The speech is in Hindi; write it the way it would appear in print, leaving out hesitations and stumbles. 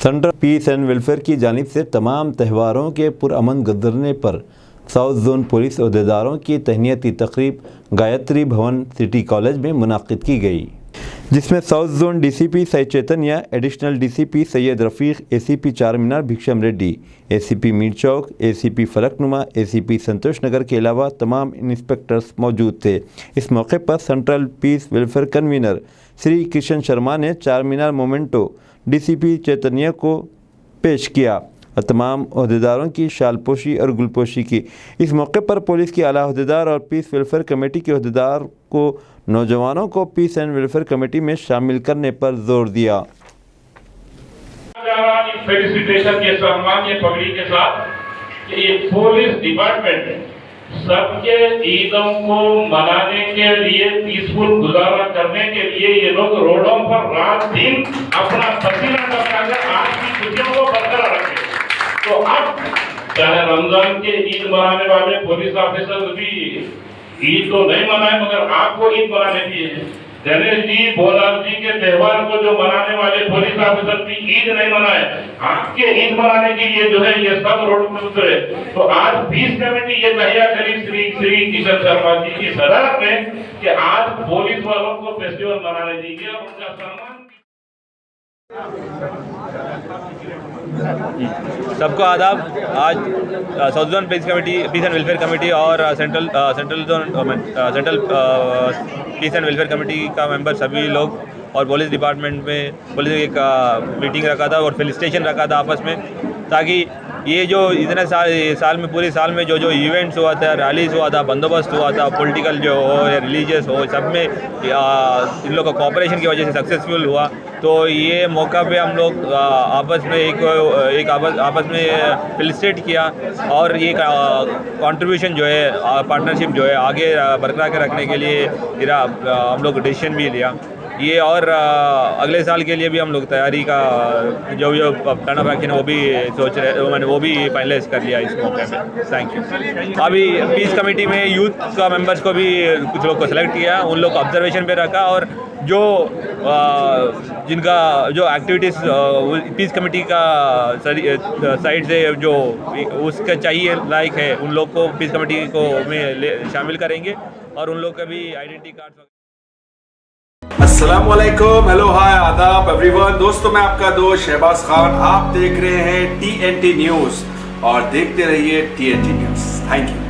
सेंट्रल पीस एंड वेलफेयर की जानिब से तमाम त्यौहारों के पुरअमन गुजरने पर साउथ जोन पुलिस अहदेदारों की तहनीती तकरीब गायत्री भवन सिटी कॉलेज में मुनाकिद की गई, जिसमें south zone DCP Sai Chaitanya, additional DCP Syed Rafiq, ACP Charminar Bhiksham Reddy, ACP Mir Chowk, ACP Falaknuma, ACP Santosh Nagar के अलावा तमाम इंस्पेक्टर्स मौजूद थे। इस मौके पर central peace welfare convener Shri Kishan Sharma ने चारमीनार मोमेंटो डीसीपी चैतन्या को पेश किया और तमाम अहदेदारों की शालपोशी और गुलपोशी की। इस मौके पर पुलिस के आला अहदेदार और पीस वेलफेयर कमेटी के अहदेदार को नौजवानों को पीस एंड वेलफेयर कमेटी में शामिल करने पर जोर दिया। फेलिसिटेशन के सम्मान पगड़ी के साथ ये पुलिस डिपार्टमेंट सबके ईदों को मनाने के लिए, पीसफुल गुजारा करने के लिए ये लोग रोडों पर रात दिन अपना पसीना बहाकर आज की खुशियों को बरकरार रखे। तो अब चाहे रमजान के ईद मनाने वाले पुलिस ऑफिसर भी ईद तो नहीं मनाए, मगर आपको ईद मनाने की है। गणेश जी, भोलाल जी के त्योहार को जो मनाने वाले पुलिस ऑफिसर भी ईद नहीं मनाए, आपके ईद मनाने के लिए जो है ये सब रोड पर उतरे। तो आज पीस कमेटी ये तहिया करी श्री किशन शर्मा जी की सदारत में कि आज पुलिस वालों को फेस्टिवल मनाने दीजिए और उनका सम्मान। सबको आदाब। आज south zone peace and welfare committee और central peace and welfare committee का मेंबर सभी लोग और पुलिस डिपार्टमेंट में पुलिस एक मीटिंग रखा था और फेलिसिटेशन रखा था आपस में, ताकि ये जो इतने साल में पूरे साल में जो इवेंट्स हुआ था, रैलीज हुआ था, बंदोबस्त हुआ था, पॉलिटिकल जो हो या रिलीजियस हो, सब में इन लोगों का कोऑपरेशन की वजह से सक्सेसफुल हुआ। तो ये मौका पे हम लोग आपस में आपस में फेलिसिटेट किया और ये कंट्रीब्यूशन जो है, पार्टनरशिप जो है आगे बरकरार के रखने के लिए हम लोग डिसीजन भी लिया ये। और अगले साल के लिए भी हम लोग तैयारी का जो प्लान ऑफ एक्शन है वो भी सोच रहे, मैंने वो भी फाइनलाइज कर लिया इस मौके पे। Thank you. अभी पीस कमेटी में यूथ का मेंबर्स को भी कुछ लोग को सेलेक्ट किया, उन लोग को ऑब्जर्वेशन पे रखा और जो जिनका जो एक्टिविटीज़ पीस कमेटी का साइड से जो उसका चाहिए लायक है, उन लोग को पीस कमेटी को में शामिल करेंगे और उन लोग का भी आइडेंटिटी कार्ड। अस्सलाम वालेकुम, हेलो, हाय, आदाब एवरीवन। दोस्तों, मैं आपका दोस्त शहबाज खान, आप देख रहे हैं TNT न्यूज़ और देखते रहिए TNT न्यूज़। Thank you.